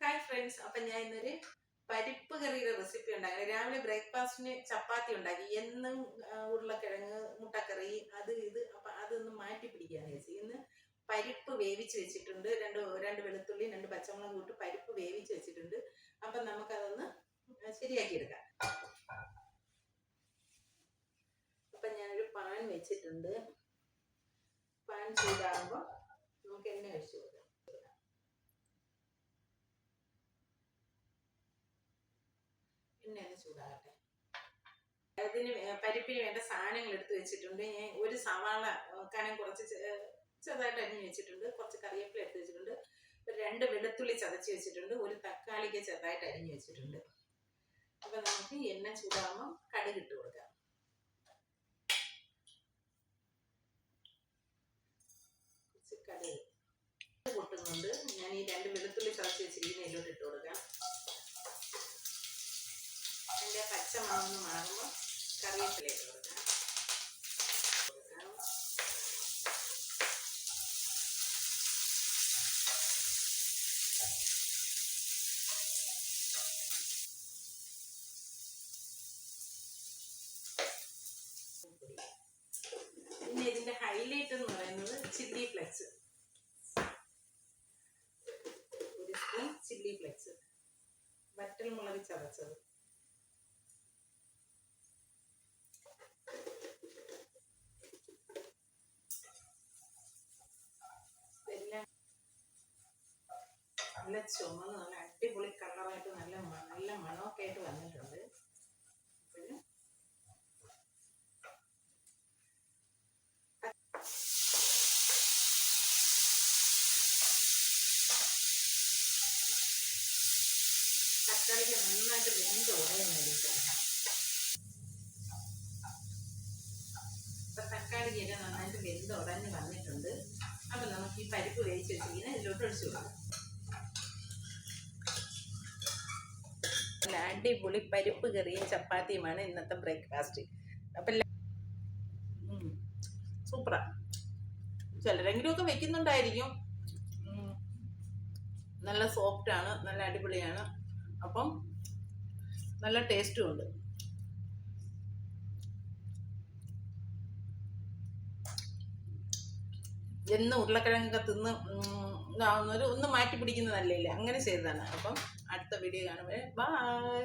Hi friends, അപ്പം ഞാൻ ഇന്നൊരു പരിപ്പ് കറിയുടെ റെസിപ്പി ഉണ്ടാക്കി. രാവിലെ ബ്രേക്ക്ഫാസ്റ്റിന് ചപ്പാത്തി ഉണ്ടാക്കി. എന്നും ഉരുളക്കിഴങ്ങ്, മുട്ടക്കറി, അത് ഇത്. അപ്പം അതൊന്ന് മാറ്റി പിടിക്കാന്ന് വെച്ചു. ഇന്ന് പരിപ്പ് വേവിച്ച് വെച്ചിട്ടുണ്ട്. രണ്ട് വെളുത്തുള്ളി, 2 പച്ചമുളക് കൂട്ട് പരിപ്പ് വേവിച്ച് വെച്ചിട്ടുണ്ട്. അപ്പം നമുക്കതൊന്ന് ശരിയാക്കി എടുക്കാം. അപ്പം ഞാനൊരു പാൻ വെച്ചിട്ടുണ്ട്. പാൻ ചൂടാകുമ്പോൾ നമുക്ക് എണ്ണ ഒഴിച്ചു കൊടുക്കാം. എണ്ണ ഒന്ന് ചൂടാകട്ടെ. അതിന് പരിപ്പിന് വേണ്ട സാധനങ്ങൾ എടുത്ത് വെച്ചിട്ടുണ്ട്. ഞാൻ ഒരു സവാള കനം കുറച്ച് ചെറുതായിട്ട് അരിഞ്ഞ് വെച്ചിട്ടുണ്ട്. കുറച്ച് കറിവേപ്പില എടുത്ത് വെച്ചിട്ടുണ്ട്. 2 വെളുത്തുള്ളി ചതച്ച് വെച്ചിട്ടുണ്ട്. ഒരു തക്കാളിക്ക് ചെറുതായിട്ട് അരിഞ്ഞ് വെച്ചിട്ടുണ്ട്. അപ്പം നമുക്ക് എണ്ണ ചൂടാകുമ്പോൾ കടുക് ഇട്ട് കൊടുക്കാം. കുറച്ച് കടുക് പൊട്ടുന്നുണ്ട്. ഞാൻ ഈ 2 വെളുത്തുള്ളി ചതച്ച് വെച്ചിരിക്കുന്ന ഇതിലോട്ട് ഇട്ട് കൊടുക്കാം. അതിൻ്റെ പച്ചമണം മാറുമ്പോൾ കറിവേപ്പില ഇട്ട് കൊടുക്കാം. പിന്നെ ഇതിൻ്റെ ഹൈലൈറ്റ് എന്ന് പറയുന്നത് chilli flakes. 1 spoon chilli flakes, വറ്റൽ മുളക് ചതച്ചത്. നല്ല ചുമന്ന് നല്ല അടിപൊളി കളറായിട്ട് നല്ല മണമൊക്കെ ആയിട്ട് വന്നിട്ടുണ്ട്. തക്കാളിക്ക് നന്നായിട്ട് വെന്ത് ഉടയാൻ വേണ്ടിയിട്ടാണ്. തക്കാളിക്ക് നന്നായിട്ട് വെന്ത് ഉടഞ്ഞ് വന്നിട്ടുണ്ട്. അപ്പം നമുക്ക് ഈ പരിപ്പ് വേവിച്ച് വെച്ചിരിക്കുന്നത് ഇതിലോട്ട് ഒഴിച്ചു കൊടുക്കാം. നല്ല അടിപൊളി പരിപ്പ് കറിയും ചപ്പാത്തിയുമാണ് ഇന്നത്തെ ബ്രേക്ക്ഫാസ്റ്റ്. അപ്പം സൂപ്പറാ. ചിലരെങ്കിലുമൊക്കെ വെക്കുന്നുണ്ടായിരിക്കും. നല്ല സോഫ്റ്റാണ്, നല്ല അടിപൊളിയാണ്. അപ്പം നല്ല ടേസ്റ്റും ഉണ്ട്. എന്ന് ഉരുളക്കിഴങ്ങൊക്കെ തിന്ന് ഒന്ന് മാറ്റി പിടിക്കുന്നതല്ലേ, അങ്ങനെ ചെയ്തതാണ്. അപ്പം അടുത്ത വീഡിയോ കാണുമ്പോൾ ബൈ.